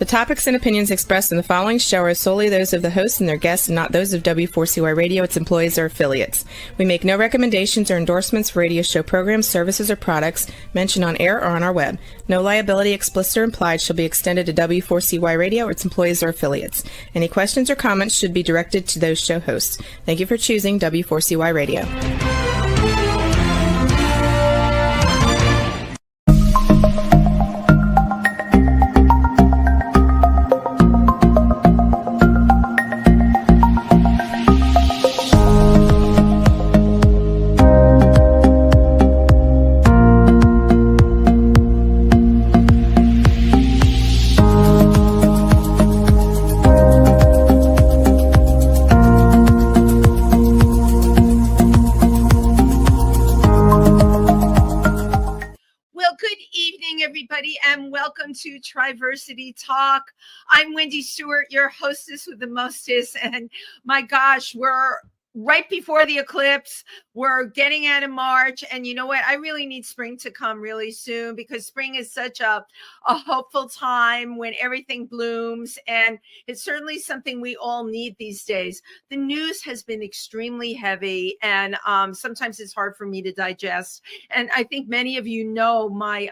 topics and opinions expressed in the following show are solely those of the hosts and their guests and not those of W4CY Radio, its employees, or affiliates. We make no recommendations or endorsements for radio show programs, services, or products mentioned on air or on our web. No liability, explicit or implied, shall be extended to W4CY Radio or its employees or affiliates. Any questions or comments should be directed to those show hosts. Thank you for choosing W4CY Radio. And welcome to Triversity Talk. I'm Wendy Stewart, your hostess with the mostest. And my gosh, we're right before the eclipse. We're getting out of March. And you know what? I really need spring to come really soon, because spring is such a hopeful time when everything blooms. And it's certainly something we all need these days. The news has been extremely heavy, and sometimes it's hard for me to digest. And I think many of you know my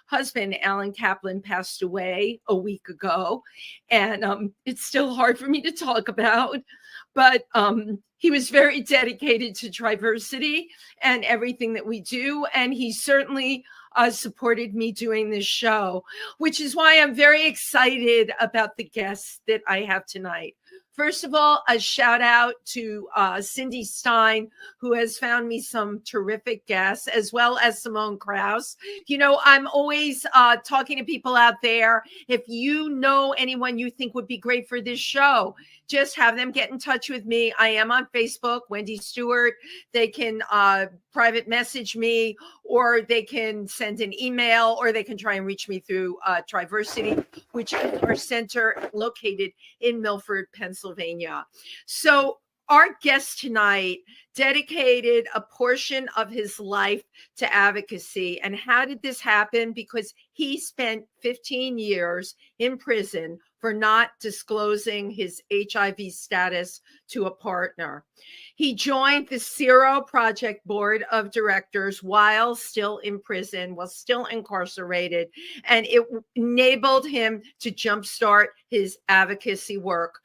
husband, Alan Kaplan, passed away a week ago. And it's still hard for me to talk about. But he was very dedicated to Triversity and everything that we do. And he certainly supported me doing this show, which is why I'm very excited about the guests that I have tonight. First of all, a shout out to Cindy Stein, who has found me some terrific guests, as well as Simone Krause. You know, I'm always talking to people out there. If you know anyone you think would be great for this show, just have them get in touch with me. I am on Facebook, Wendy Stewart. They can private message me, or they can send an email, or they can try and reach me through Triversity, which is our center located in Milford, Pennsylvania. So our guest tonight dedicated a portion of his life to advocacy. And how did this happen? Because he spent 15 years in prison for not disclosing his HIV status to a partner. He joined the SERO Project Board of Directors while still in prison, while still incarcerated, and it enabled him to jumpstart his advocacy work.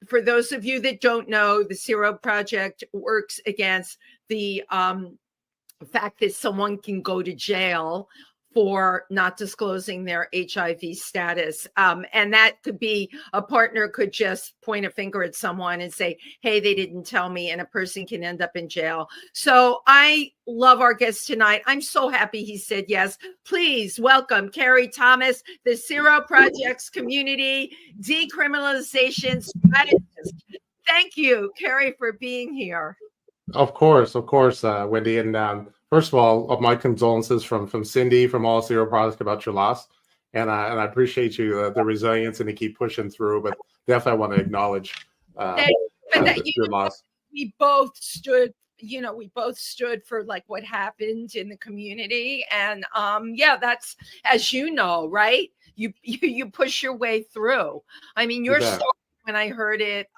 For those of you that don't know, the SERO Project works against the fact that someone can go to jail for not disclosing their HIV status. And that could be, a partner could just point a finger at someone and say, hey, they didn't tell me, and a person can end up in jail. So I love our guest tonight. I'm so happy he said yes. Please welcome Kerry Thomas, the SERO Project's Community Decriminalization Strategist. Thank you, Kerry, for being here. Of course, Wendy. And first of all, my condolences from Cindy, from all SERO Project, about your loss. And I appreciate you, the resilience, and to keep pushing through. But definitely want to acknowledge your loss. We both stood, we both stood for like what happened in the community. And yeah, that's, as you know, right? You push your way through. I mean, your story, when I heard it,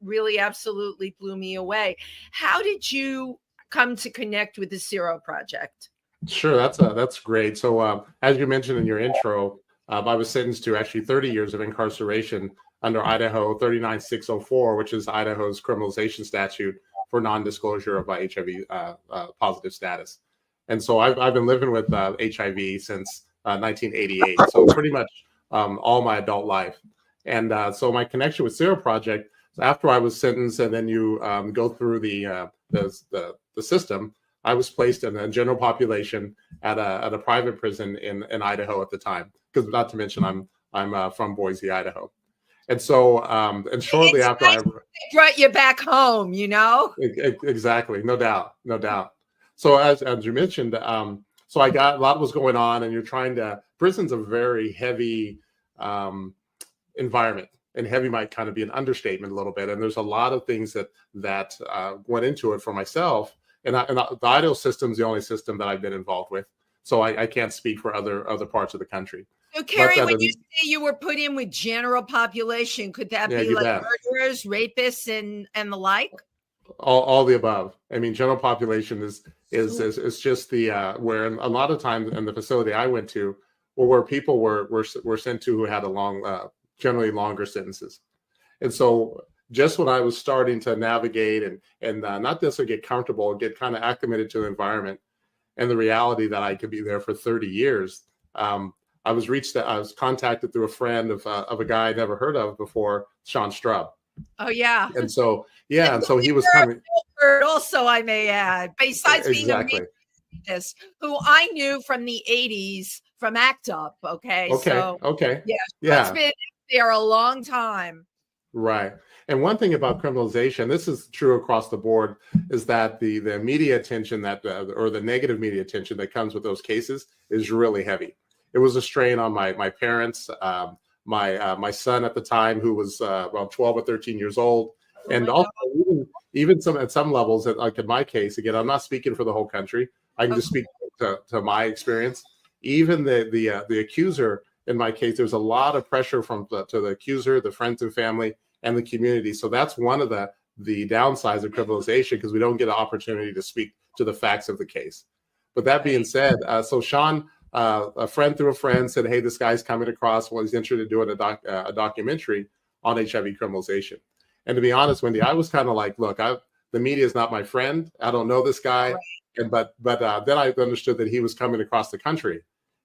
really absolutely blew me away. How did you come to connect with the SERO Project? Sure, that's great. So as you mentioned in your intro, I was sentenced to actually 30 years of incarceration under Idaho 39604, which is Idaho's criminalization statute for non-disclosure of my HIV positive status. And so I've been living with HIV since 1988, so pretty much all my adult life. And so my connection with SERO Project, after I was sentenced, and then you go through the system, I was placed in a general population at a private prison in Idaho at the time. Because not to mention, I'm from Boise, Idaho, and so and shortly after I brought you back home, exactly, no doubt. So as you mentioned, so I got a lot was going on, and you're trying to. Prison's a very heavy environment, and heavy might kind of be an understatement a little bit. And there's a lot of things that went into it for myself. And the Idaho system is the only system that I've been involved with, so I can't speak for other parts of the country. So, Kerry, But when you say you were put in with general population, could that yeah, be you like bet. murderers, rapists, and the like? All the above. I mean, general population is just the where a lot of times in the facility I went to, or where people were sent to who had a long, generally longer sentences. And so just when I was starting to navigate and not necessarily get comfortable, get kind of acclimated to the environment and the reality that I could be there for 30 years, I was contacted through a friend of a guy I'd never heard of before, Sean Strub. Oh, yeah. And so, yeah, and so he was coming. Also, I may add, besides being a Exactly. rapist, who I knew from the 80s from ACT UP. Okay. So, yeah, it's been there a long time. Right. And one thing about criminalization, this is true across the board, is that the media attention that or the negative media attention that comes with those cases is really heavy. It was a strain on my parents, my son at the time, who was around 12 or 13 years old, and also even at some levels, like in my case, again, I'm not speaking for the whole country. I can just speak to my experience. Even the accuser. In my case, there's a lot of pressure to the accuser, the friends and family, and the community. So that's one of the downsides of criminalization, because we don't get an opportunity to speak to the facts of the case. But that being said, so Sean, a friend through a friend, said, "Hey, this guy's coming across. Well, he's interested in doing a documentary on HIV criminalization." And to be honest, Wendy, I was kind of like, "Look, the media is not my friend. I don't know this guy." Right. But then I understood that he was coming across the country.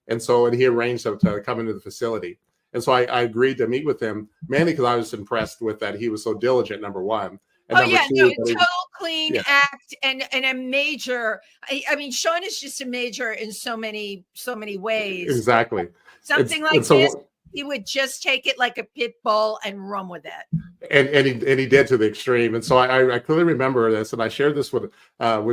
And he arranged to come into the facility. And so I agreed to meet with him, mainly because I was impressed with that he was so diligent, number one. And total clean act and a major. I mean, Sean is just a major in so many ways. Exactly. Something like this, he would just take it like a pit bull and run with it. And he did, to the extreme. And so I clearly remember this, and I shared this with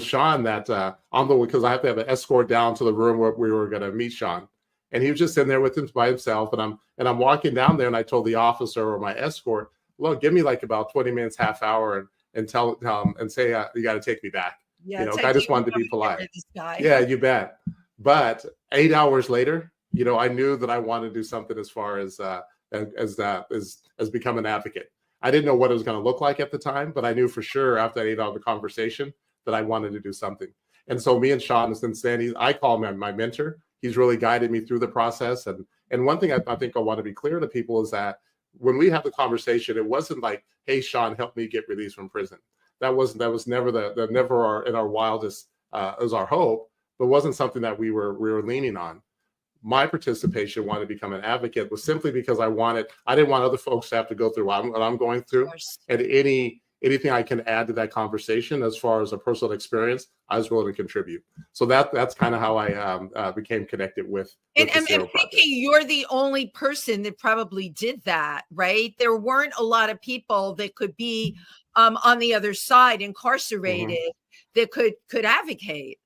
Sean, that because I have to have an escort down to the room where we were going to meet Sean, and he was just in there with him by himself. And I'm walking down there, and I told the officer or my escort, "Look, give me like about 20 minutes, half hour, and tell and say you got to take me back." Yeah, I just wanted to be polite. Yeah, you bet. But 8 hours later, I knew that I wanted to do something as far as become an advocate. I didn't know what it was going to look like at the time, but I knew for sure after that 8 hour conversation that I wanted to do something. And so me and Sean, since then, I call him my mentor. He's really guided me through the process. And one thing I think I want to be clear to people is that when we have the conversation, it wasn't like, "Hey, Sean, help me get released from prison." That was never in our wildest as our hope, but wasn't something that we were leaning on. My participation, wanted to become an advocate, was simply because I didn't want other folks to have to go through what I'm going through. And anything I can add to that conversation as far as a personal experience, I was willing to contribute. So that's kind of how I became connected with the SERO project. You're the only person that probably did that, right? There weren't a lot of people that could be on the other side, incarcerated, that could advocate.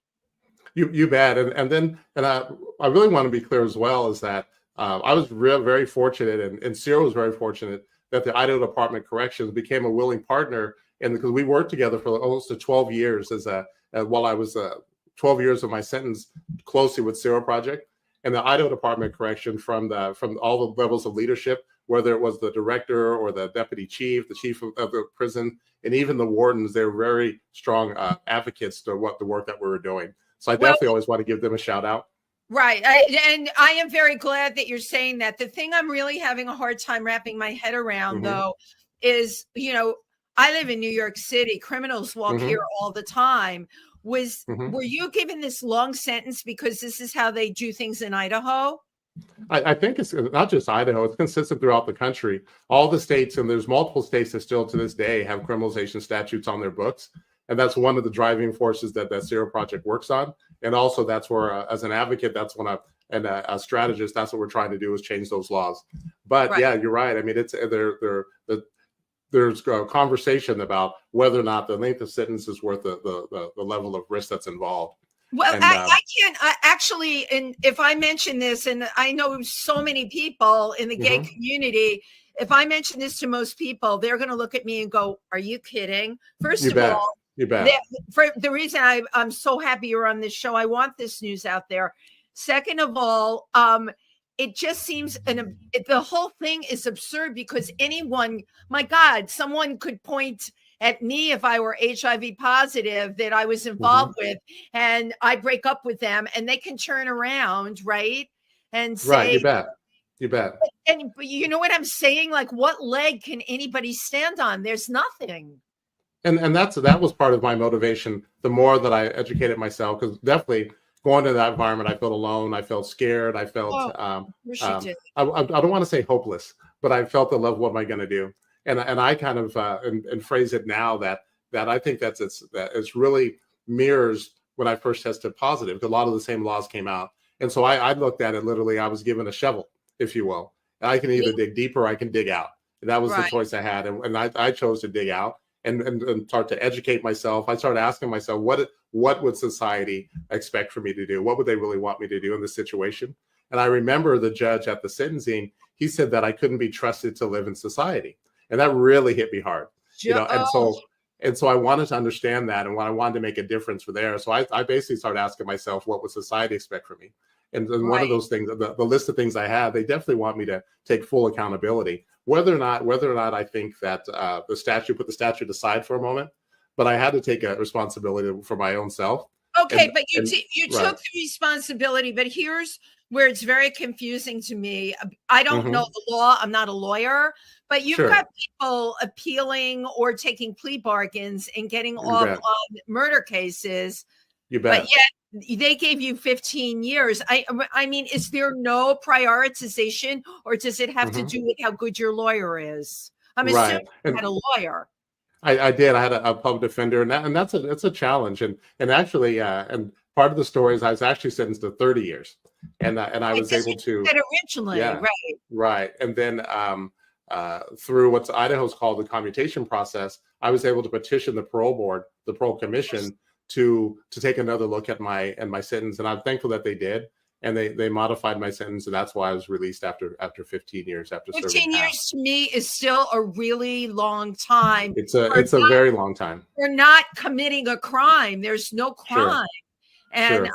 You bet. And I really want to be clear as well, is that I was very fortunate, and SERO was very fortunate that the Idaho Department of Corrections became a willing partner, and because we worked together for almost 12 years while I was 12 years of my sentence closely with SERO project, and the Idaho Department of Correction from all the levels of leadership, whether it was the director or the deputy chief, the chief of the prison, and even the wardens, they were very strong advocates to the work that we were doing. So I definitely always want to give them a shout out. Right. And I am very glad that you're saying that. The thing I'm really having a hard time wrapping my head around, though, is, I live in New York City. Criminals walk here all the time. Were you given this long sentence because this is how they do things in Idaho? I think it's not just Idaho. It's consistent throughout the country. All the states, and there's multiple states that still to this day have criminalization statutes on their books. And that's one of the driving forces that SERO project works on. And also that's where, as an advocate, that's when a strategist, that's what we're trying to do, is change those laws. But yeah, you're right. I mean, there's a conversation about whether or not the length of sentence is worth the level of risk that's involved. Well, I can't actually, and if I mention this, and I know so many people in the gay community, if I mention this to most people, they're going to look at me and go, "Are you kidding?" First of all, you bet. For the reason I'm so happy you're on this show, I want this news out there. Second of all, it just seems the whole thing is absurd because anyone, my God, someone could point at me if I were HIV positive that I was involved with, and I break up with them, and they can turn around, right, and say, right, you bet. And you know what I'm saying? Like, what leg can anybody stand on? There's nothing. And that was part of my motivation. The more that I educated myself, because definitely going to that environment, I felt alone. I felt scared. I felt I don't want to say hopeless, but I felt the love. What am I going to do? And I kind of and phrase it now that I think that it's really mirrors when I first tested positive, because a lot of the same laws came out. And so I looked at it literally. I was given a shovel, if you will. And I can either dig deeper, or I can dig out. And that was the choice I had, and I chose to dig out. And start to educate myself. I started asking myself, what would society expect for me to do? What would they really want me to do in this situation? And I remember the judge at the sentencing, he said that I couldn't be trusted to live in society. And that really hit me hard. And so I wanted to understand that, and I wanted to make a difference for there. So I basically started asking myself, what would society expect from me? And one of those things, the list of things I have, they definitely want me to take full accountability. Whether or not I think that put the statute aside for a moment, but I had to take a responsibility for my own self. Okay, but you took the responsibility, but here's where it's very confusing to me. I don't know the law. I'm not a lawyer, but you've got people appealing or taking plea bargains and getting off on murder cases. You bet. But yet they gave you 15 years. I mean, is there no prioritization, or does it have to do with how good your lawyer is? I'm assuming you had a lawyer. I did. I had a public defender, and that's a challenge. And actually, and part of the story is I was actually sentenced to 30 years, and I was able to originally, right. And then through what's Idaho's called the commutation process, I was able to petition the parole board, the parole commission, to take another look at my sentence, and I'm thankful that they did, and they modified my sentence, and that's why I was released after 15 years. After 15 years to me is still a really long time. It's a very long time. You're not committing a crime. There's no crime, and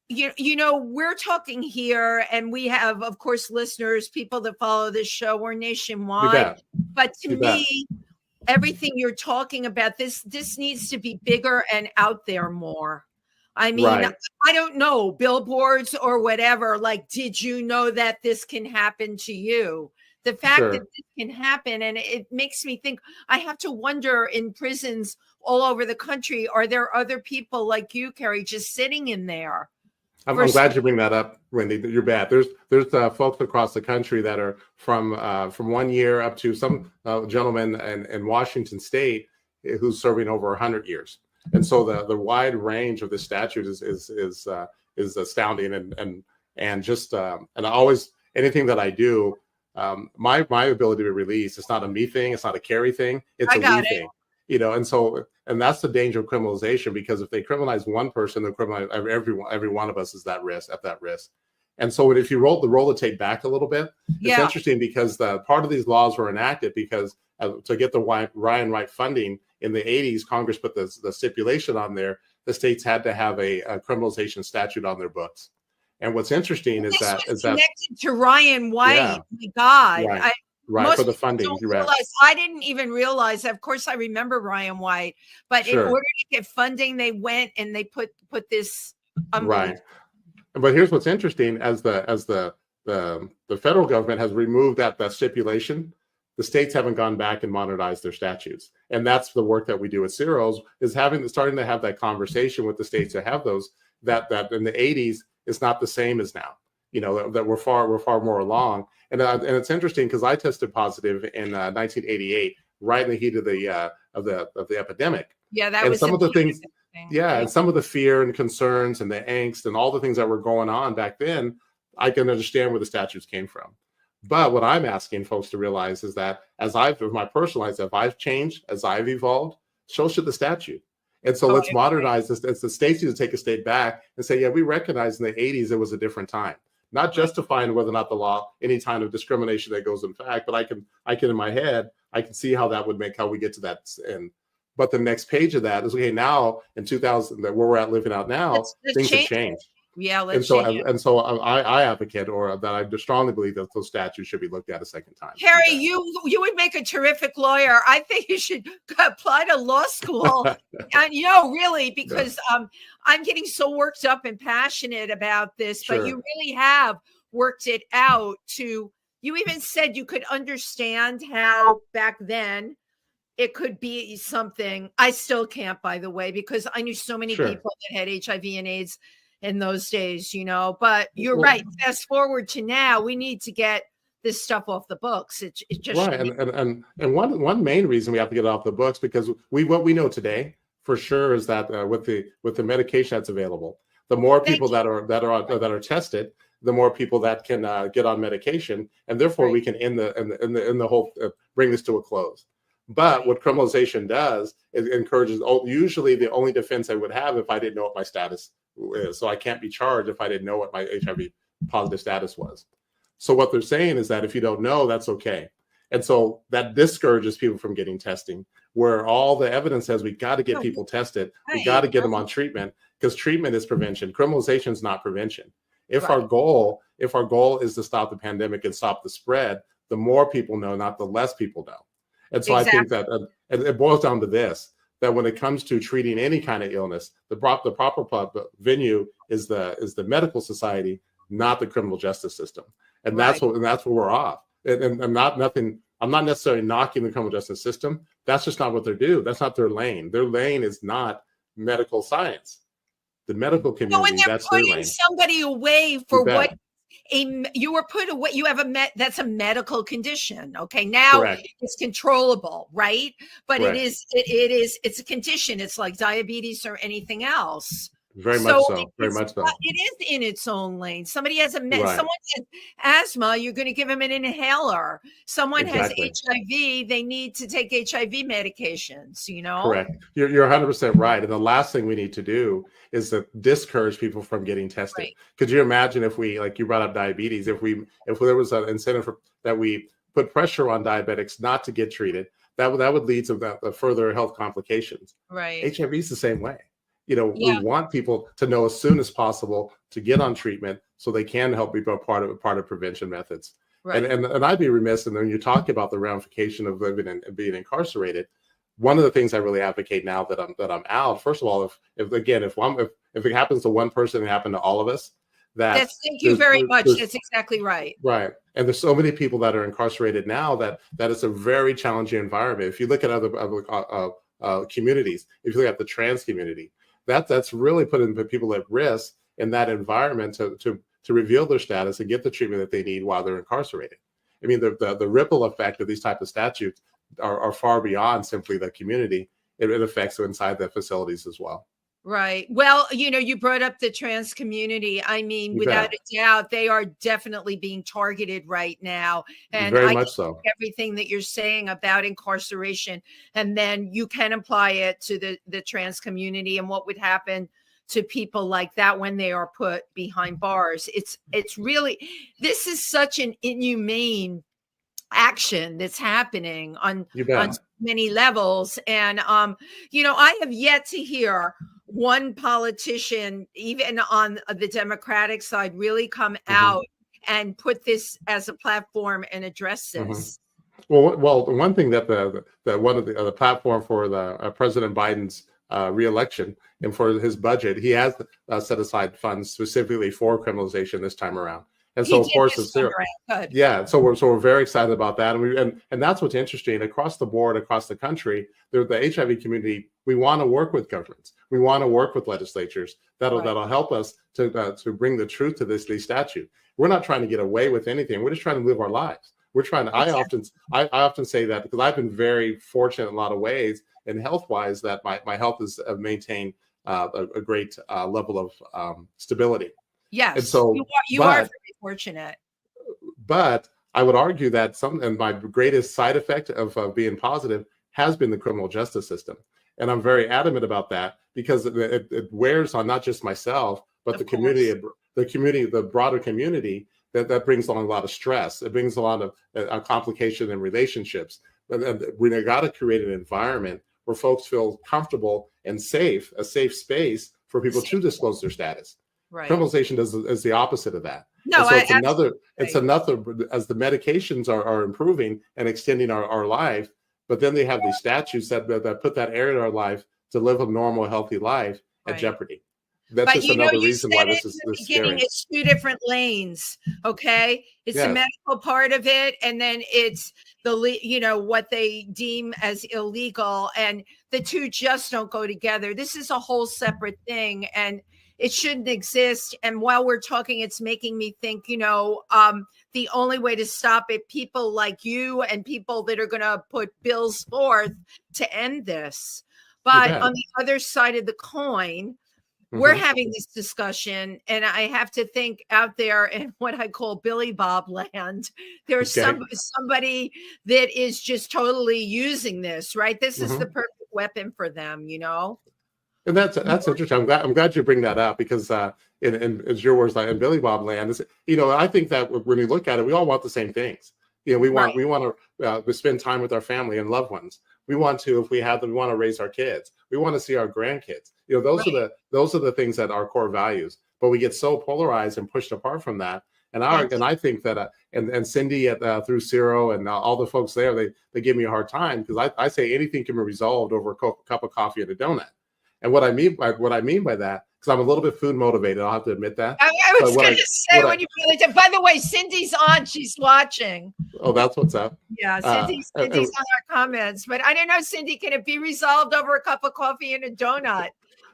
you know, we're talking here, and we have, of course, listeners, people that follow this show. We're nationwide, but to me, everything you're talking about, this needs to be bigger and out there more. I mean, I don't know, billboards or whatever, like, did you know that this can happen to you? The fact that this can happen, and it makes me think, I have to wonder, in prisons all over the country, are there other people like you, Kerry, just sitting in there? I'm glad you bring that up, Wendy. You're bad. There's folks across the country that are from 1 year up to some gentleman in Washington State who's serving over 100 years. And so the wide range of the statute is astounding, and just and I always, anything that I do, my ability to release, it's not a me thing, it's not a Kerry thing, it's a we thing. You know, and that's the danger of criminalization, because if they criminalize one person, they'll criminalize every one of us is at that risk. And so if you roll the tape back a little bit, it's interesting, because the part of these laws were enacted because to get the Ryan Wright funding in the 80s, Congress put the stipulation on there, the states had to have a criminalization statute on their books. And what's interesting is that connected to Ryan White. Yeah. My God. Right, for the funding. I didn't even realize. Of course, I remember Ryan White, but in order to get funding, they went and they put this. Right, but here's what's interesting: as the federal government has removed that stipulation, the states haven't gone back and modernized their statutes, and that's the work that we do at SEROs, is starting to have that conversation with the states to have those that in the 80s is not the same as now. You know, that we're far more along. And it's interesting, because I tested positive in 1988, right in the heat of the epidemic. Yeah, that and was some of the things. Yeah, and some of the fear and concerns and the angst and all the things that were going on back then, I can understand where the statutes came from. But what I'm asking folks to realize is that as my personal life, if I've changed, as I've evolved, so should the statute. And so let's modernize this. It's the states need to take a step back and say, yeah, we recognize in the 80s it was a different time. Not justifying whether or not the law, any kind of discrimination that goes in fact, but I can in my head, I can see how that would make how we get to that end. But the next page of that is, okay, now in 2000, where we're at living out now, things have changed. Yeah, And let's so, change it. I advocate, or that I strongly believe that those statutes should be looked at a second time. Harry, you would make a terrific lawyer. I think you should apply to law school. And really, because I'm getting so worked up and passionate about this, but you really have worked it out you even said you could understand how back then it could be something. I still can't, by the way, because I knew so many people that had HIV and AIDS in those days, but you're right. Fast forward to now, we need to get this stuff off the books. It just right. And one main reason we have to get it off the books, because what we know today for sure is that with the medication that's available, the more people that are tested, the more people that can get on medication, and therefore we can end the whole bring this to a close. But what criminalization does is encourages. Usually, the only defense I would have if I didn't know what my status is, so I can't be charged if I didn't know what my HIV positive status was. So what they're saying is that if you don't know, that's okay, and so that discourages people from getting testing. Where all the evidence says we got to get people tested, we got to get them on treatment, because treatment is prevention. Criminalization is not prevention. If our goal is to stop the pandemic and stop the spread, the more people know, not the less people know. And so I think that it boils down to this, that when it comes to treating any kind of illness, the proper venue is the medical society, not the criminal justice system. And that's where we're off. And I'm not necessarily knocking the criminal justice system. That's just not what they do. That's not their lane. Their lane is not medical science. The medical community, that's their lane. Putting somebody away for what you were put away. You have that's a medical condition. Okay. Now it's controllable, right? But it's a condition. It's like diabetes or anything else. Very much so. It is in its own lane. Somebody has someone has asthma, you're going to give them an inhaler. Someone has HIV, they need to take HIV medications, Correct. You're 100% right. And the last thing we need to do is to discourage people from getting tested. Could you imagine if we, like you brought up diabetes, if there was an incentive that we put pressure on diabetics not to get treated, that would lead to further health complications. Right. HIV is the same way. We want people to know as soon as possible to get on treatment so they can help be part of prevention methods. Right. And I'd be remiss, and when you talk about the ramification of living and being incarcerated, one of the things I really advocate now that I'm out, first of all, if it happens to one person, it happened to all of us. Thank you very much. That's exactly right. Right. And there's so many people that are incarcerated now that it's a very challenging environment. If you look at other communities, if you look at the trans community, that's really putting people at risk in that environment to reveal their status and get the treatment that they need while they're incarcerated. I mean, the ripple effect of these type of statutes are far beyond simply the community. It affects inside the facilities as well. Right. Well, you brought up the trans community. I mean, without a doubt, they are definitely being targeted right now. And very much so. Everything that you're saying about incarceration, and then you can apply it to the trans community and what would happen to people like that when they are put behind bars. It's really, this is such an inhumane action that's happening on many levels. And, I have yet to hear one politician, even on the Democratic side, really come out and put this as a platform and address this. Well, one thing that one of the platform for the President Biden's reelection and for his budget, he has set aside funds specifically for criminalization this time around. And so, of course, it's there. Yeah, so we're very excited about that, and that's what's interesting across the board, across the country. The HIV community, we want to work with governments, we want to work with legislatures that'll help us to bring the truth to these statutes. We're not trying to get away with anything. We're just trying to live our lives. We're trying to. I often say that because I've been very fortunate in a lot of ways, and health wise, that my health has maintained a great level of stability. Yes, and so you are very fortunate. But I would argue that my greatest side effect of being positive has been the criminal justice system. And I'm very adamant about that because it wears on not just myself, but the community, the broader community that brings on a lot of stress. It brings a lot of complication in relationships. And we got to create an environment where folks feel comfortable and safe, a safe space for people to disclose their status. Right. Criminalization is the opposite of that. No, and so it's another, as the medications are improving and extending our life, but then they have these statutes that put that area in our life to live a normal, healthy life at jeopardy. That's but just another reason why this is scary. It's two different lanes. Okay. It's the medical part of it. And then it's what they deem as illegal. And the two just don't go together. This is a whole separate thing. And it shouldn't exist. And while we're talking, it's making me think, the only way to stop it, people like you and people that are going to put bills forth to end this. But on the other side of the coin, we're having this discussion, and I have to think out there in what I call Billy Bob land. There's somebody that is just totally using this, right? This is the perfect weapon for them, And that's interesting. I'm glad you bring that up because in your words, like in Billy Bob land, I think that when you look at it, we all want the same things. We want to spend time with our family and loved ones. We want to, if we have them, we want to raise our kids. We want to see our grandkids. Those are the things that are core values. But we get so polarized and pushed apart from that. And I think that and Cindy through SERO and all the folks there, they give me a hard time because I say anything can be resolved over a cup of coffee and a donut. And what I mean by that, because I'm a little bit food motivated, I'll have to admit that. I was going to say when you really did. By the way, Cindy's on; she's watching. Oh, that's what's up. Yeah, Cindy's on our comments. But I don't know, Cindy, can it be resolved over a cup of coffee and a donut?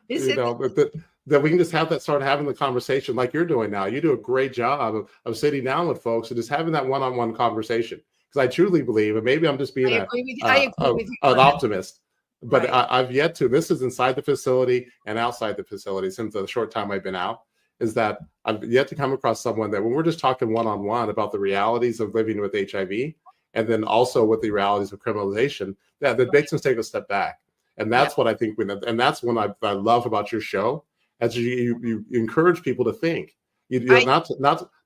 That we can just start having the conversation like you're doing now. You do a great job of sitting down with folks and just having that one-on-one conversation. Because I truly believe, and maybe I'm just being an optimist. But I've yet to, this is inside the facility and outside the facility since the short time I've been out, is that I've yet to come across someone that when we're just talking one-on-one about the realities of living with HIV and then also with the realities of criminalization, that makes us take a step back. And that's what I think, and that's what I love about your show, as you encourage people to think. Not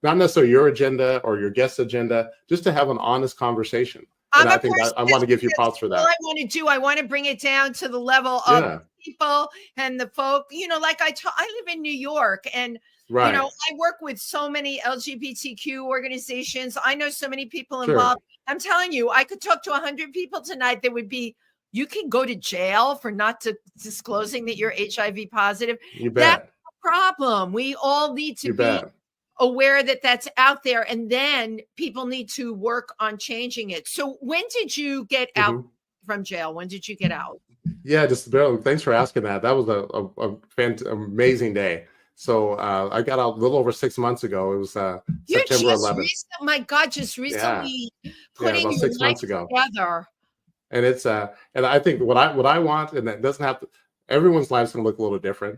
necessarily your agenda or your guest agenda, just to have an honest conversation. And I think I want to give you props for that. All I want to do, I want to bring it down to the level of people and the folk, like I live in New York and, I work with so many LGBTQ organizations. I know so many people involved. I'm telling you, I could talk to 100 people tonight that would be, you can go to jail for not disclosing that you're HIV positive. You bet. That's a problem. We all need to be aware that that's out there, and then people need to work on changing it. So when did you get out from jail? When did you get out? Yeah, just barely. Thanks for asking that. That was a amazing day. So I got out a little over 6 months ago. It was September 11th. My God, just recently putting about 6 months ago together. And it's and I think what I want, and that doesn't have to. Everyone's life's gonna look a little different.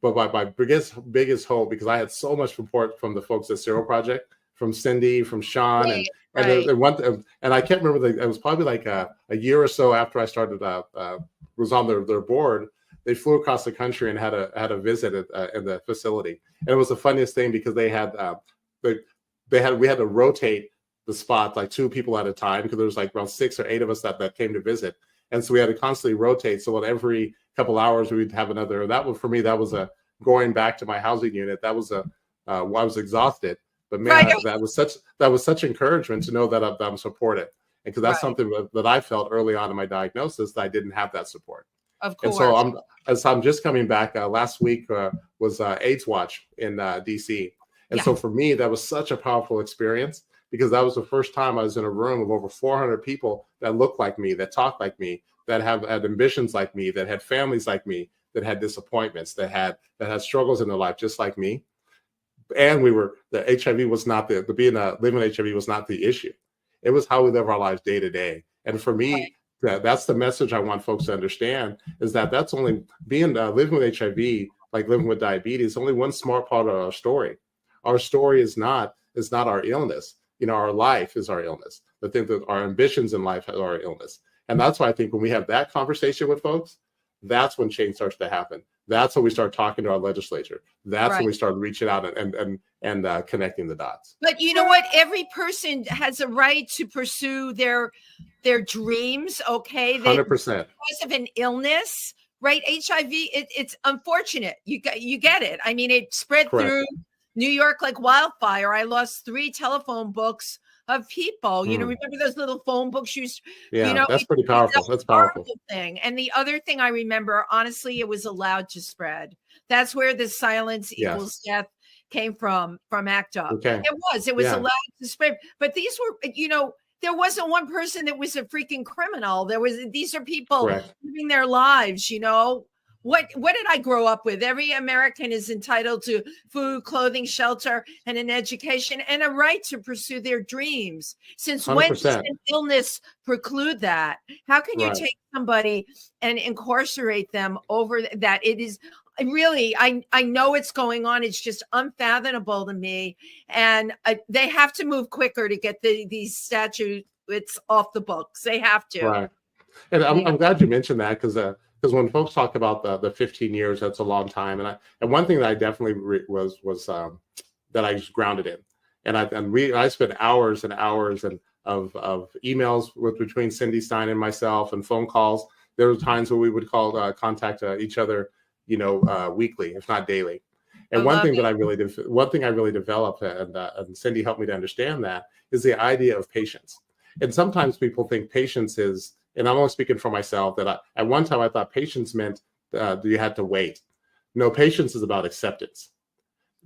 But my biggest hope, because I had so much support from the folks at SERO Project, from Cindy, from Sean, and I can't remember. It was probably like a year or so after I started was on their board. They flew across the country and had a visit in the facility, and it was the funniest thing because we had to rotate the spot like 2 people at a time because there was like around 6 or 8 of us that came to visit. And so we had to constantly rotate. So at every couple hours, we'd have another. That was, for me, that was going back to my housing unit. That was I was exhausted, but man, that was such encouragement to know that I'm supported. And because that's something that I felt early on in my diagnosis, that I didn't have that support. Of course. And so I'm just coming back. Last week was AIDS Watch in DC. And so for me, that was such a powerful experience, because that was the first time I was in a room of over 400 people that looked like me, that talked like me, that had ambitions like me, that had families like me, that had disappointments, that had struggles in their life just like me. And the HIV was not living with HIV was not the issue. It was how we live our lives day to day. And for me, that's the message I want folks to understand, is that that's only living with HIV, like living with diabetes, only one smart part of our story. Our story is not our illness. Our life is our illness. The thing that our ambitions in life are our illness. And that's why I think when we have that conversation with folks, that's when change starts to happen. That's when we start talking to our legislature. That's when we start reaching out and connecting the dots. But you know what? Every person has a right to pursue their dreams. Okay, 100%. Because of an illness, right? HIV, it's unfortunate. You get it. I mean, it spread Correct. through New York like wildfire. I lost 3 telephone books of people. You know, remember those little phone books Yeah, that's pretty powerful. That's powerful. Thing. And the other thing I remember, honestly, it was allowed to spread. That's where the silence equals death came from ACT UP. Okay. It was allowed to spread. But these were, you know, there wasn't one person that was a freaking criminal. These are people living their lives, you know. What did I grow up with? Every American is entitled to food, clothing, shelter, and an education, and a right to pursue their dreams. Since 100%. When does an illness preclude that? How can you take somebody and incarcerate them over that? It is really, I know it's going on. It's just unfathomable to me. And they have to move quicker to get these statutes off the books. They have to. Right. And I'm glad you mentioned that, because when folks talk about the 15 years, that's a long time. And one thing that I definitely was that I was grounded in, and I spent hours and hours of emails between Cindy Stein and myself, and phone calls. There were times where we would contact each other, you know, weekly, if not daily. And one thing I really developed, and Cindy helped me to understand that, is the idea of patience. And sometimes people think patience is, and I'm only speaking for myself, that at one time I thought patience meant you had to wait. No, patience is about acceptance.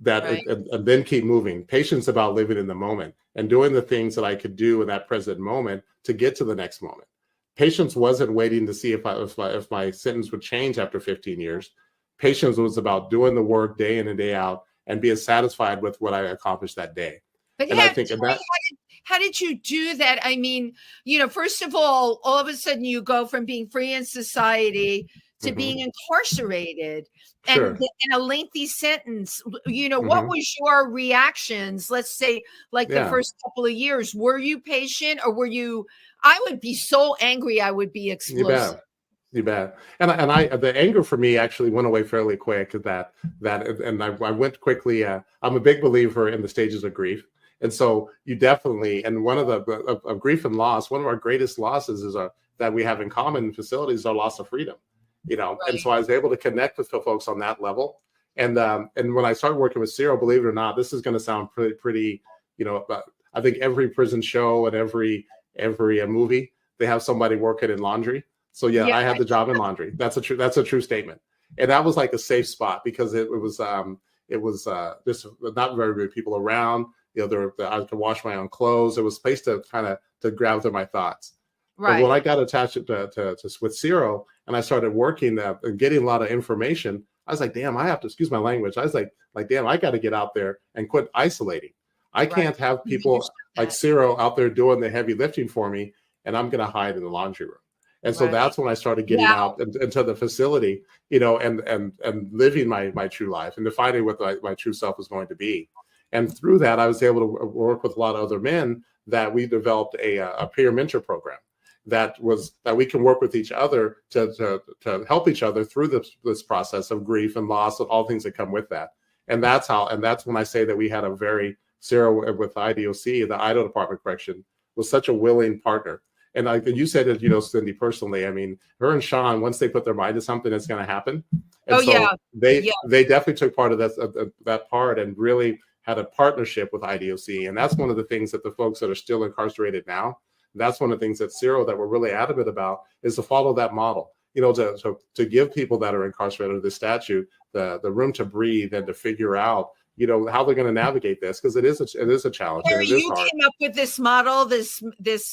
And then keep moving. Patience is about living in the moment and doing the things that I could do in that present moment to get to the next moment. Patience wasn't waiting to see if my sentence would change after 15 years. Patience was about doing the work day in and day out and being satisfied with what I accomplished that day. But and I think that. How did you do that? I mean, you know, first of all of a sudden you go from being free in society to being incarcerated and in a lengthy sentence. You know, what was your reactions? Let's say like the first couple of years. Were you patient, or were you? I would be so angry. I would be explosive. You bet. And the anger for me actually went away fairly quick. And I went quickly. I'm a big believer in the stages of grief. And so you definitely, and one of of grief and loss, one of our greatest losses is that we have in common in facilities is our loss of freedom, you know. And so I was able to connect with folks on that level. And when I started working with SERO, believe it or not, this is going to sound pretty, you know, but I think every prison show and every movie, they have somebody working in laundry. So I had the job in laundry. That's a true statement. And that was like a safe spot, because it was just not very many people around. You know, I could wash my own clothes. It was a place to kind of to grab to my thoughts. Right. But when I got attached with SERO and I started working and getting a lot of information, I was like, damn, I have to, excuse my language. I was like, damn, I got to get out there and quit isolating. I can't have people like SERO out there doing the heavy lifting for me, and I'm going to hide in the laundry room. And so that's when I started getting out into the facility, you know, and living my true life and defining what my true self was going to be. And through that, I was able to work with a lot of other men that we developed a peer mentor program that we can work with each other to help each other through this process of grief and loss and all things that come with that. And that's when I say that we had a very SERO with IDOC, the Idaho Department of Correction, was such a willing partner. And like you said it, you know, Cindy, personally, I mean, her and Sean, once they put their mind to something, it's going to happen. And they definitely took part of that part and really had a partnership with IDOC. And that's one of the things that the folks that are still incarcerated now, that's one of the things that SERO that we're really adamant about, is to follow that model, you know, to give people that are incarcerated under the statute the room to breathe and to figure out, you know, how they're going to navigate this, because it is a challenge. Harry, you came up with this model, this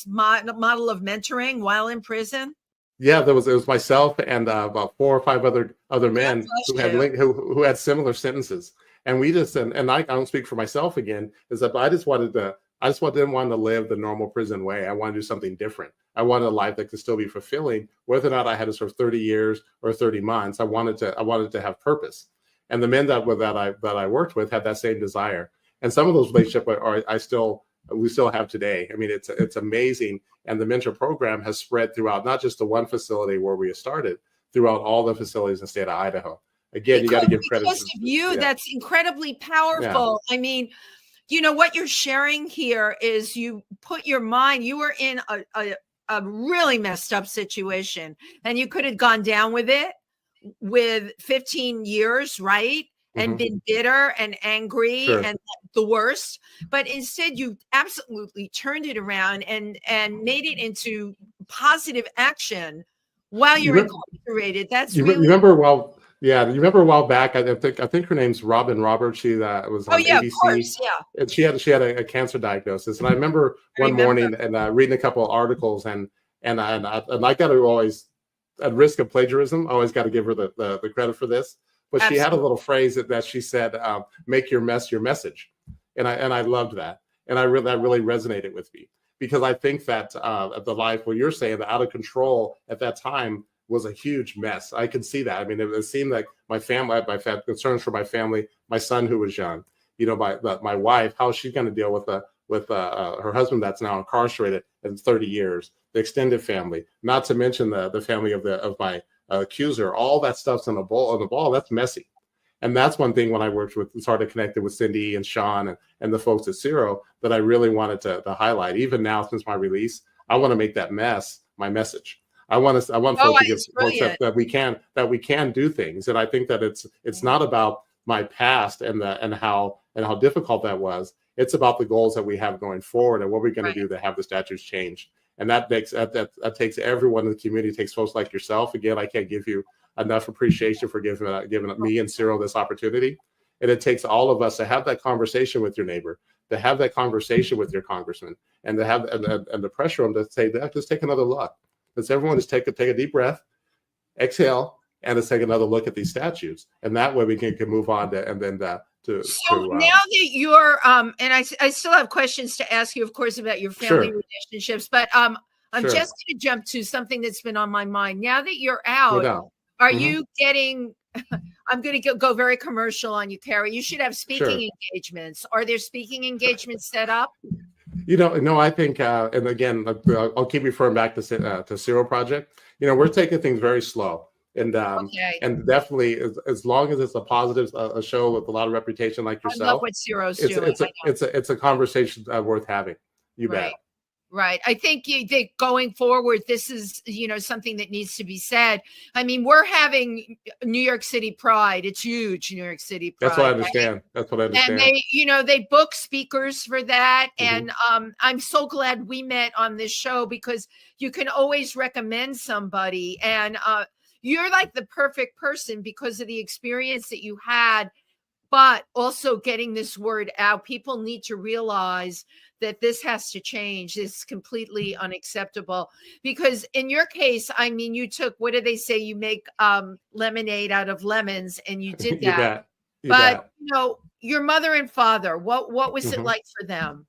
model of mentoring while in prison. Yeah, it was myself and about 4 or 5 other men who had similar sentences. And we just, and I don't speak for myself again, is that I just didn't want to live the normal prison way. I wanted to do something different. I wanted a life that could still be fulfilling, whether or not I had to serve 30 years or 30 months. I wanted to have purpose. And the men that I worked with had that same desire. And some of those relationships we still have today. I mean, it's amazing. And the mentor program has spread throughout not just the one facility where we started, throughout all the facilities in the state of Idaho. Again, you got to give credit. Because of you, that's incredibly powerful. Yeah. I mean, you know, what you're sharing here is you put your mind, you were in a really messed up situation and you could have gone down with it. with 15 years, right? And been bitter and angry and the worst, but instead you absolutely turned it around and made it into positive action while you're incarcerated. That's you really remember well. Yeah, you remember a while back. I think her name's Robin Roberts. She was on ABC. Of course, yeah. And she had a cancer diagnosis. And I remember one morning and reading a couple of articles and I got to always, at risk of plagiarism, I always got to give her the credit for this. But Absolutely. She had a little phrase that she said, "Make your mess your message," and I loved that, and that really resonated with me because I think that the life, what you're saying, the out of control at that time was a huge mess. I could see that. I mean, it seemed like my family, I had concerns for my family, my son who was young, my wife, how is she going to deal with her husband that's now incarcerated in 30 years, the extended family, not to mention the family of my accuser. All that stuff's on the ball. That's messy. And that's one thing when I started connected with Cindy and Sean and the folks at SERO that I really wanted to highlight. Even now, since my release, I want to make that mess my message. I want folks to give folks that we can do things. And I think that it's not about my past and how difficult that was. It's about the goals that we have going forward and what we're going to do to have the statutes changed. And that takes everyone in the community, takes folks like yourself. Again, I can't give you enough appreciation for giving me and SERO this opportunity. And it takes all of us to have that conversation with your neighbor, to have that conversation with your congressman, and to have and the pressure on them to say, let's take another look. Let's everyone just take a deep breath, exhale, and let's take another look at these statutes. And that way we can move on now that you're and I still have questions to ask you, of course, about your family relationships, but I'm just going to jump to something that's been on my mind. Now that you're out, are you getting I'm going to go very commercial on you, Kerry. You should have speaking engagements. Are there speaking engagements set up? No, I think, and again, I'll keep referring back to SERO Project. We're taking things very slow. And and definitely, as long as it's a positive show with a lot of reputation like yourself, I love what SERO's doing. It's a conversation worth having. You bet. Right. I think going forward, this is, something that needs to be said. I mean, we're having New York City Pride. It's huge, New York City Pride. That's what I understand. Right? That's what I understand. And they book speakers for that. And I'm so glad we met on this show because you can always recommend somebody. And you're like the perfect person because of the experience that you had, but also getting this word out. People need to realize that this has to change. It's completely unacceptable because in your case, I mean, you took, what do they say? You make lemonade out of lemons, and you did that. You bet. Your mother and father, what was it like for them?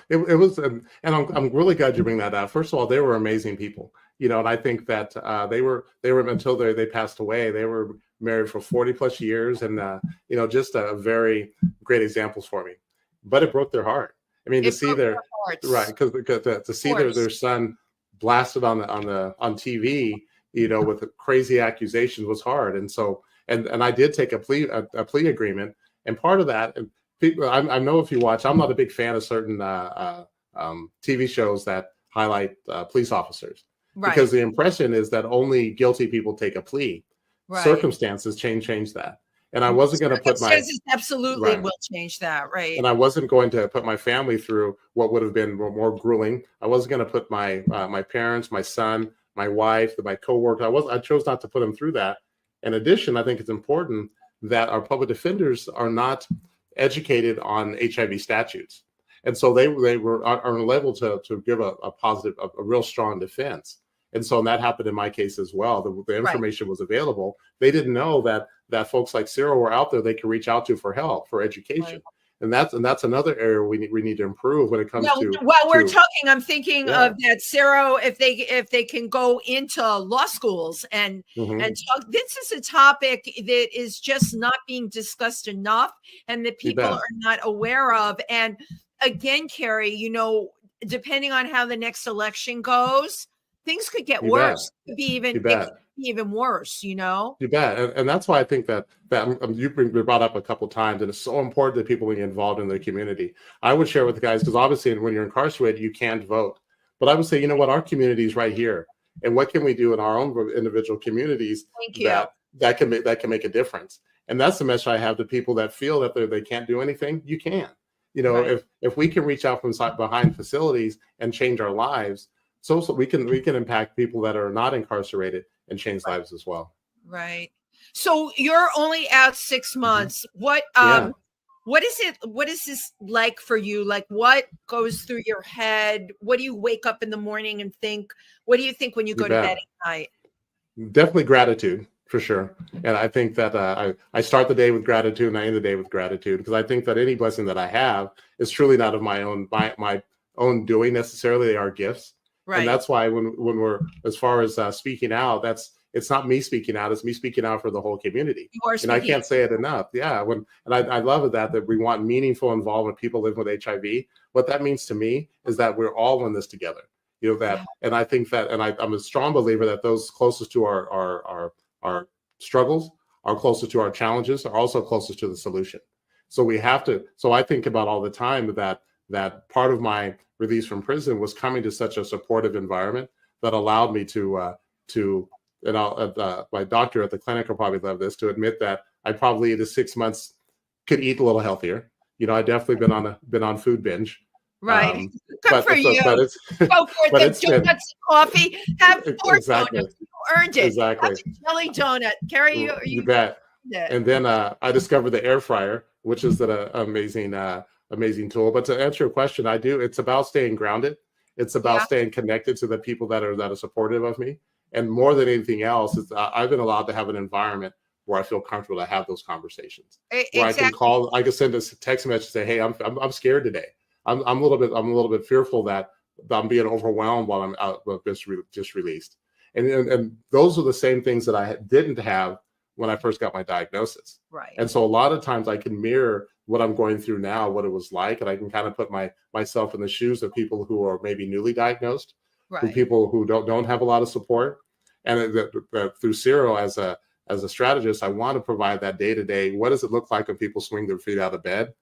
It was, and I'm really glad you bring that up. First of all, they were amazing people, and I think that they were until they passed away. They were married for 40 plus years, and just a very great examples for me. But it broke their heart. I mean, to see their son blasted on TV, with crazy accusations was hard. And so, and I did take a plea agreement, and part of that, people, I know if you watch, I'm not a big fan of certain TV shows that highlight police officers, because the impression is that only guilty people take a plea. Circumstances change that. And I wasn't going to put absolutely will change that, right? And I wasn't going to put my family through what would have been more grueling. I wasn't going to put my parents, my son, my wife, my coworker. I chose not to put them through that. In addition, I think it's important that our public defenders are not educated on HIV statutes, and so they were on a level to give a positive, a real strong defense. And so that happened in my case as well. The information was available. They didn't know that folks like SERO were out there they could reach out to for help, for education. And that's another area we need to improve when it comes to. While we're talking, I'm thinking of that SERO, if they can go into law schools and talk. This is a topic that is just not being discussed enough, and that people are not aware of. And again, Kerry, depending on how the next election goes, things could get worse. It could be even worse, You bet. And that's why I think that you've been brought up a couple of times, and it's so important that people be involved in the community. I would share with the guys, because obviously when you're incarcerated, you can't vote. But I would say, our community is right here. And what can we do in our own individual communities that can make a difference. And that's the message I have to people that feel that they can't do anything. You can. You know, Right. if we can reach out from behind facilities and change our lives, so we can impact people that are not incarcerated and change lives as well. Right. So you're only out 6 months. What Yeah. what is this like for you? Like, what goes through your head? What do you wake up in the morning and think? What do you think when you go to bed at night? Definitely gratitude, for sure. And I think that I start the day with gratitude and I end the day with gratitude, because I think that any blessing that I have is truly not of my own doing necessarily. They are gifts. Right. And that's why when we're, as far as speaking out, it's not me speaking out, it's me speaking out for the whole community. And I can't say it enough. Yeah. I love that we want meaningful involvement, people living with HIV. What that means to me is that we're all in this together. You know, that, and I think that, and I'm a strong believer that those closest to our struggles, are closest to our challenges, are also closest to the solution. So we have to, so I think about all the time that part of my release from prison was coming to such a supportive environment that allowed me to and my doctor at the clinic will probably love this, to admit that I probably in the 6 months could eat a little healthier. You know, I definitely been on food binge. Right. Good for you. But it's, go for it. Donuts and coffee. Have 4 exactly. donuts. You earned it. Exactly. That's a jelly donut. Kerry, you bet. And then I discovered the air fryer, which is an amazing tool. But to answer your question, it's about staying grounded. It's about staying connected to the people that are supportive of me. And more than anything else, I've been allowed to have an environment where I feel comfortable to have those conversations. Where I can send a text message and say, "Hey, I'm scared today. I'm a little bit fearful that I'm being overwhelmed while I'm out just released." And those are the same things that I didn't have when I first got my diagnosis. Right. And so a lot of times I can mirror what I'm going through now, what it was like, and I can kind of put myself in the shoes of people who are maybe newly diagnosed, people who don't have a lot of support. And through SERO, as a strategist, I want to provide that day-to-day. What does it look like when people swing their feet out of bed?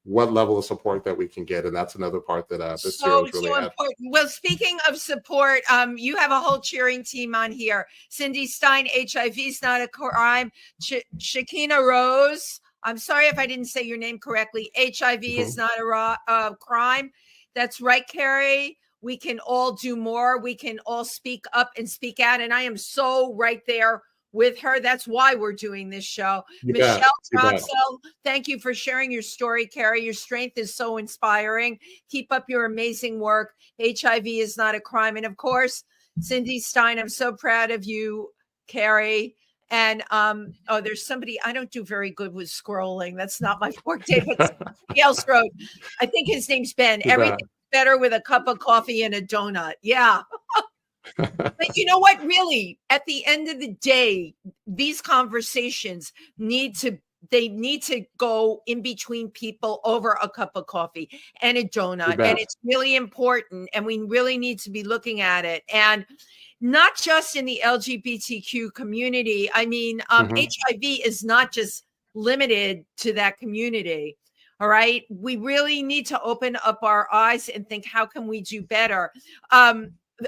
What level of support that we can get, and that's another part that SERO is really important. Well, speaking of support, you have a whole cheering team on here. Cindy Stein, HIV is not a crime. Shakina Rose, I'm sorry if I didn't say your name correctly. HIV is not a crime. That's right, Kerry. We can all do more. We can all speak up and speak out. And I am so right there with her. That's why we're doing this show. Michelle Troxell, thank you for sharing your story, Kerry. Your strength is so inspiring. Keep up your amazing work. HIV is not a crime. And of course, Cindy Stein, I'm so proud of you, Kerry. And there's somebody, I don't do very good with scrolling. That's not my forte, but somebody else wrote, I think his name's Ben. Everything's better with a cup of coffee and a donut. Yeah. But you know what? Really, at the end of the day, these conversations need to go in between people over a cup of coffee and a donut. And it's really important. And we really need to be looking at it. And not just in the LGBTQ community. I mean, HIV is not just limited to that community. All right. We really need to open up our eyes and think, how can we do better?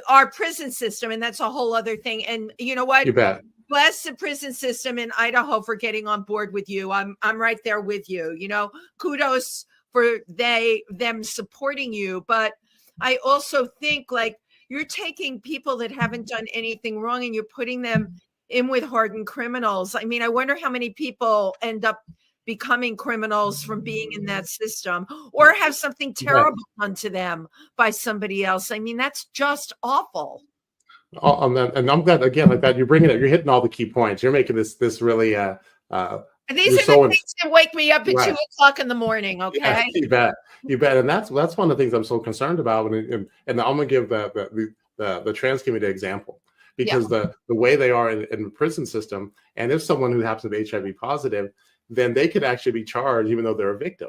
Our prison system, and that's a whole other thing. And you know what? You bet. Bless the prison system in Idaho for getting on board with you. I'm right there with you. You know, kudos for them supporting you. But I also think, like, you're taking people that haven't done anything wrong and you're putting them in with hardened criminals. I mean, I wonder how many people end up becoming criminals from being in that system, or have something terrible done to them by somebody else. I mean, that's just awful. And I'm glad, again, like that, you're bringing it, you're hitting all the key points. You're making this really these are the things that wake me up at 2 o'clock in the morning. Okay. Yeah, you bet. And that's one of the things I'm so concerned about. And I'm gonna give the trans community example, because the way they are in the prison system, and if someone who happens to be HIV positive, then they could actually be charged even though they're a victim.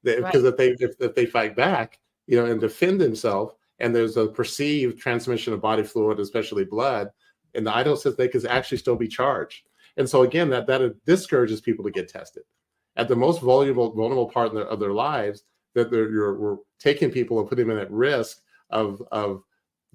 Because if they fight back, you know, and defend themselves, and there's a perceived transmission of body fluid, especially blood, and the Idaho says they could actually still be charged. And so again, that discourages people to get tested at the most vulnerable part of their lives. That we're taking people and putting them at risk of not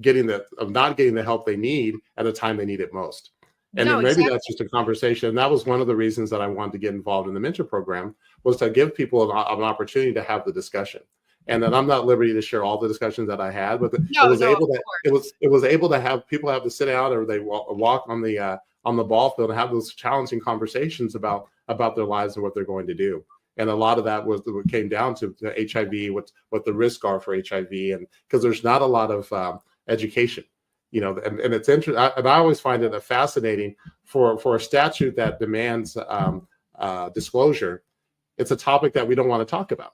getting the help they need at a time they need it most. And No, then maybe exactly. that's just a conversation. And that was one of the reasons that I wanted to get involved in the mentor program, was to give people an opportunity to have the discussion. And then I'm not at liberty to share all the discussions that I had, but No, no, of course. it was able to have people have to sit down, or they walk on the ball field and have those challenging conversations about their lives and what they're going to do. And a lot of that was what came down to HIV, what the risks are for HIV, and because there's not a lot of education, you know, and it's interesting. And I always find it fascinating for a statute that demands disclosure. It's a topic that we don't want to talk about.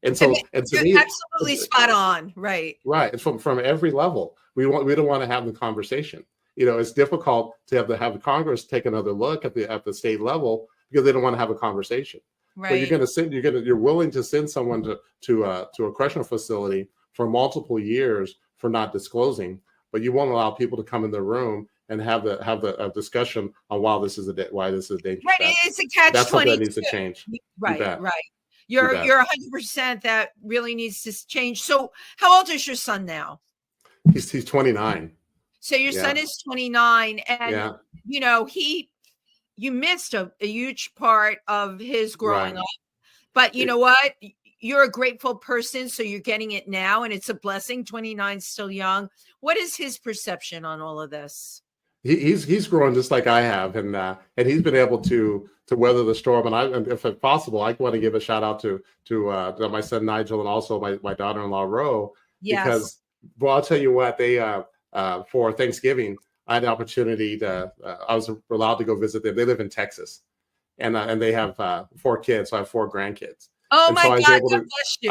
And so, and to me, absolutely spot on, right? Right. It's from every level. We don't want to have the conversation. You know, it's difficult to have Congress take another look at the state level because they don't want to have a conversation. Right. But you're willing to send someone to a correctional facility for multiple years for not disclosing, but you won't allow people to come in the room and have a discussion on why this is a dangerous. Right. It's a catch-22. That's something that needs to change. Right. Right. You're 100%. That really needs to change. So, how old is your son now? He's 29. So your son is 29, and you know you missed a huge part of his growing up. But you know what? You're a grateful person, so you're getting it now, and it's a blessing. 29, still young. What is his perception on all of this? He's grown just like I have, and he's been able to weather the storm. And if possible, I want to give a shout out to my son Nigel, and also my daughter-in-law Ro, because I'll tell you what, they for Thanksgiving I had the opportunity to I was allowed to go visit them. They live in Texas, and they have 4 kids, so I have 4 grandkids. Oh and my so God! God bless you.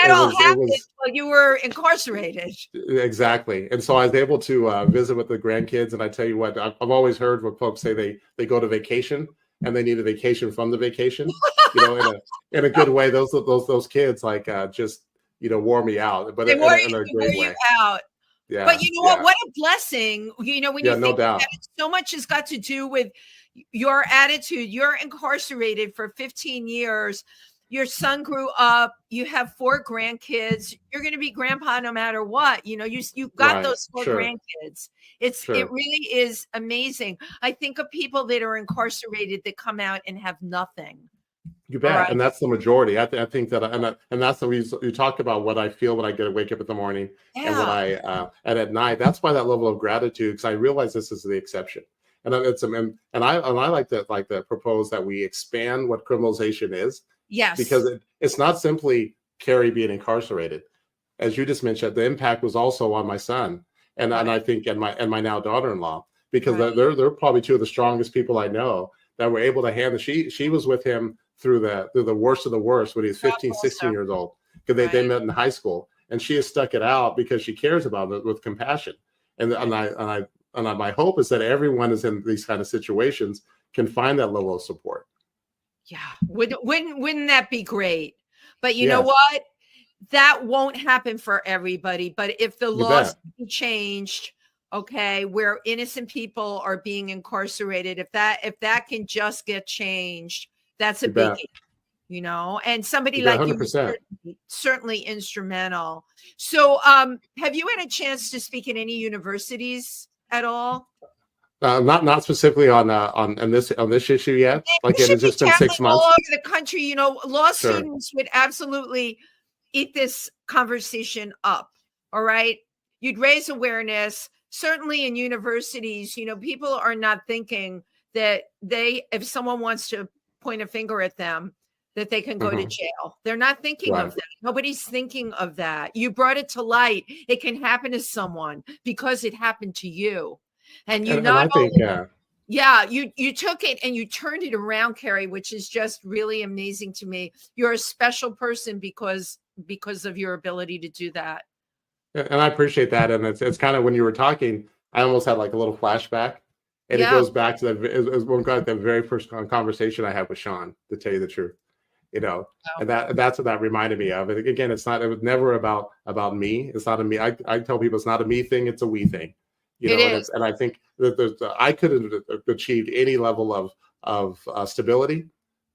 That all happened while you were incarcerated. Exactly, and so I was able to visit with the grandkids. And I tell you what, I've always heard what folks say they go to vacation and they need a vacation from the vacation. You know, in a good way. Those kids just wore me out, but in a great way. Out. Yeah, but you know what? What a blessing! You know, when you think about it, so much has got to do with your attitude. You're incarcerated for 15 years. Your son grew up. You have 4 grandkids. You're going to be grandpa no matter what. You know, you've got those 4 grandkids. It really is amazing. I think of people that are incarcerated that come out and have nothing. You bet, and that's the majority. I think that, and that's the reason you talk about what I feel when I wake up in the morning and what I and at night. That's why that level of gratitude, because I realize this is the exception, and I like to propose that we expand what criminalization is. Yes, because it's not simply Kerry being incarcerated, as you just mentioned. The impact was also on my son, and I think and my now daughter-in-law, because they're probably 2 of the strongest people I know that were able to handle. She was with him through the worst of the worst when he was 15, 16 years old, because they met in high school, and she has stuck it out because she cares about it with compassion. And my hope is that everyone is in these kind of situations can find that level of support. Yeah, wouldn't that be great? But you know what? That won't happen for everybody. But if the laws be changed, okay, where innocent people are being incarcerated, if that can just get changed, that's a biggie, you know. And somebody like 100%. You certainly instrumental. So, have you had a chance to speak at any universities at all? Not specifically on this issue yet. Like it's just been 6 months. All over the country, you know, law students would absolutely eat this conversation up. All right, you'd raise awareness. Certainly in universities, you know, people are not thinking that if someone wants to point a finger at them, that they can go to jail. They're not thinking of that. Nobody's thinking of that. You brought it to light. It can happen to someone because it happened to you. And you you took it and you turned it around, Kerry, which is just really amazing to me. You're a special person because of your ability to do that. And I appreciate that. And it's kind of, when you were talking, I almost had like a little flashback, and it goes back to that very first conversation I had with Sean, to tell you the truth, you know. And that's what that reminded me of. And again, it was never about me. It's not a me. I tell people it's not a me thing. It's a we thing. You know, and I think that I couldn't have achieved any level of stability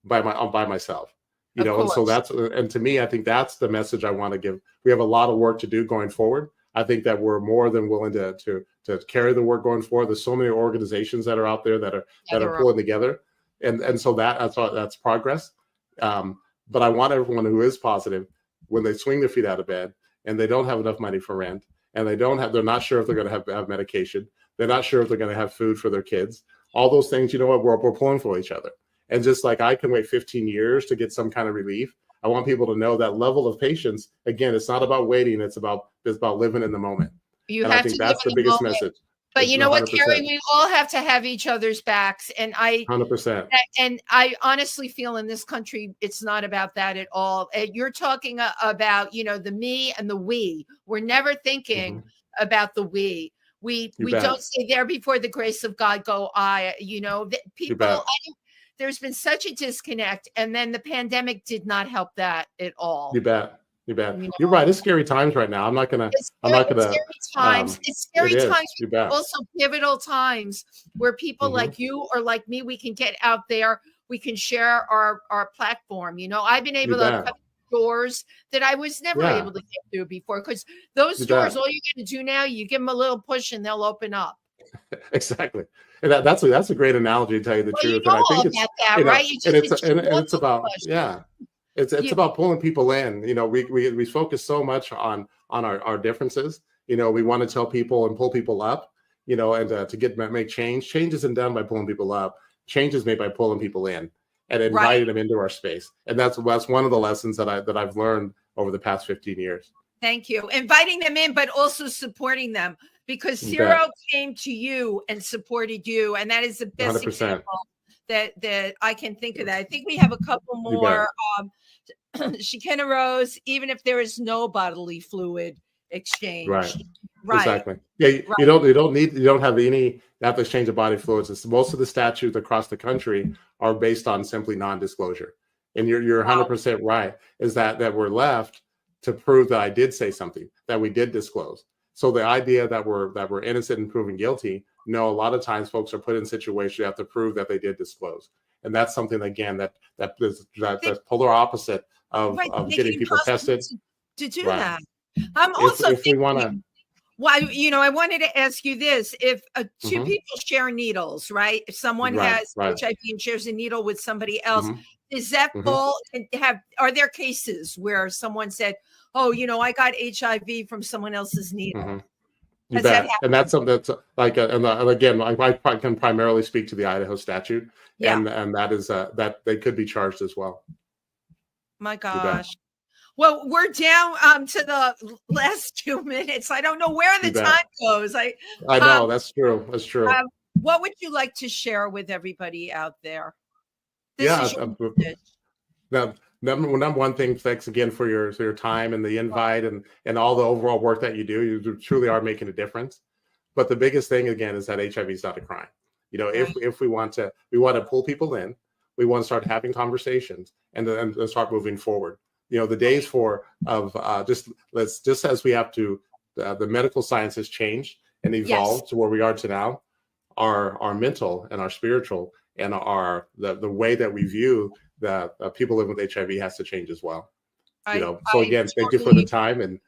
by myself, you know. And so and to me, I think that's the message I want to give. We have a lot of work to do going forward. I think that we're more than willing to carry the work going forward. There's so many organizations that are out there that are pulling together, and so that's progress. But I want everyone who is positive, when they swing their feet out of bed and they don't have enough money for rent, and they're not sure if they're going to have medication, they're not sure if they're going to have food for their kids, all those things, you know what, we're pulling for each other. And just like I can wait 15 years to get some kind of relief, I want people to know that level of patience. Again, it's not about waiting; it's about living in the moment. And I think that's the biggest message. But you know what, Kerry, we all have to have each other's backs, and 100%. And I honestly feel in this country, it's not about that at all. You're talking about, the me and the we. We're never thinking about the we. We don't say there before the grace of God go I. People. There's been such a disconnect, and then the pandemic did not help that at all. You bet. You're right. It's scary times right now. It's scary times. It's scary times. Also pivotal times where people like you or like me, we can get out there. We can share our platform. I've been able to cut doors that I was never able to get through before, because those doors, all you got to do now, you give them a little push and they'll open up. Exactly. And that's a great analogy, to tell you the truth. And I think it's about it's about pulling people in. We focus so much on our differences. We want to tell people and pull people up. And to make change. Change isn't done by pulling people up. Change is made by pulling people in and inviting them into our space. And that's one of the lessons that I've learned over the past 15 years. Thank you. Inviting them in, but also supporting them, because SERO came to you and supported you. And that is the best 100%. Example that I can think of that. I think we have a couple more. Shekinah Rose, even if there is no bodily fluid exchange. Right. Exactly. Yeah. You don't have to exchange of body fluids. Most of the statutes across the country are based on simply non-disclosure. And you're 100% right, is that we're left to prove that I did say something, that we did disclose. So the idea that we're innocent and proven guilty, no, a lot of times folks are put in situations you have to prove that they did disclose. And that's something, again, that's polar opposite of getting people tested. To do that. I'm also thinking, I wanted to ask you this. If two people share needles, right? If someone has HIV and shares a needle with somebody else, does that fall are there cases where someone said, oh, I got HIV from someone else's needle? You bet. And that's something that's like, and again, I can primarily speak to the Idaho statute, and that is that they could be charged as well. My gosh. Well, we're down to the last 2 minutes. I don't know where the time goes. I know that's true. That's true. What would you like to share with everybody out there? Number one thing, thanks again for your time and the invite and all the overall work that you do. You truly are making a difference. But the biggest thing, again, is that HIV is not a crime. If we want to pull people in, we want to start having conversations and start moving forward. The days just as we have to, the medical science has changed and evolved to where we are to now. Our mental and our spiritual and the way that we view the people living with HIV has to change as well. So again, thank you for the time and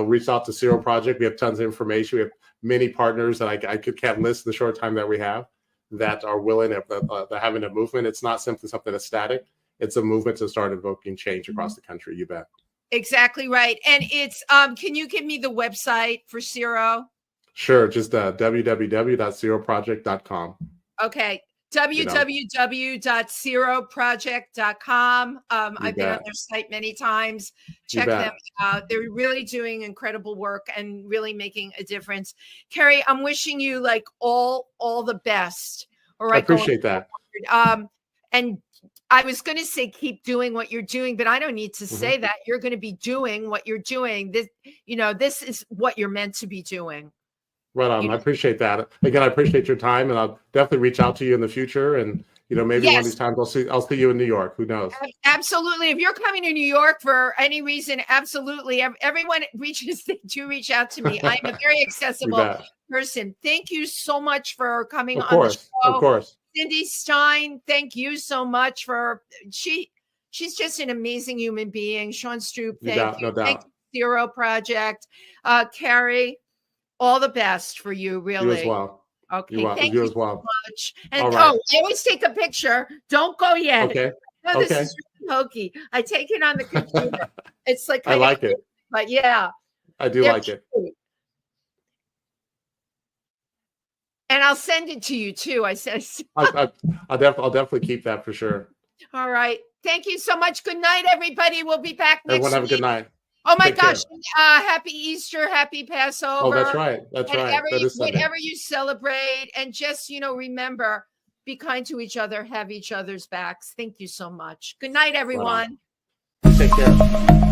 reach out to SERO Project. We have tons of information. We have many partners that I can't list in the short time that we have that are willing to having a movement. It's not simply something that's static. It's a movement to start invoking change across the country. You bet. Exactly right. And it's can you give me the website for SERO? Sure. Just www.seroproject.com. Okay. www.seroproject.com. I've been on their site many times. Check them out. They're really doing incredible work and really making a difference. Kerry, I'm wishing you like all the best. All right. I appreciate that. And I was going to say keep doing what you're doing, but I don't need to say that. You're going to be doing what you're doing. This is what you're meant to be doing. Right on. I appreciate that. Again, I appreciate your time, and I'll definitely reach out to you in the future. And maybe one of these times I'll see you in New York. Who knows? Absolutely. If you're coming to New York for any reason, absolutely. Everyone they do reach out to me. I'm a very accessible person. Thank you so much for coming on the show. Of course. Cindy Stein, thank you so much for she's just an amazing human being. Sean Stroop, thank you. No doubt. SERO project. Kerry, all the best for you, really. You as well. Okay, thank you as well. so much. And all right. I always take a picture. Don't go yet. Okay. No, this is really hokey. I take it on the computer. It's like I like it. But yeah. I do like it. And I'll send it to you too. I said I'll definitely keep that for sure. All right. Thank you so much. Good night, everybody. We'll be back next week. Everyone have a good night. Oh my Take gosh. care. Happy Easter, happy Passover. Oh, that's right. That's right. That is Sunday. Whatever you celebrate. And just, remember, be kind to each other, have each other's backs. Thank you so much. Good night, everyone. Take care.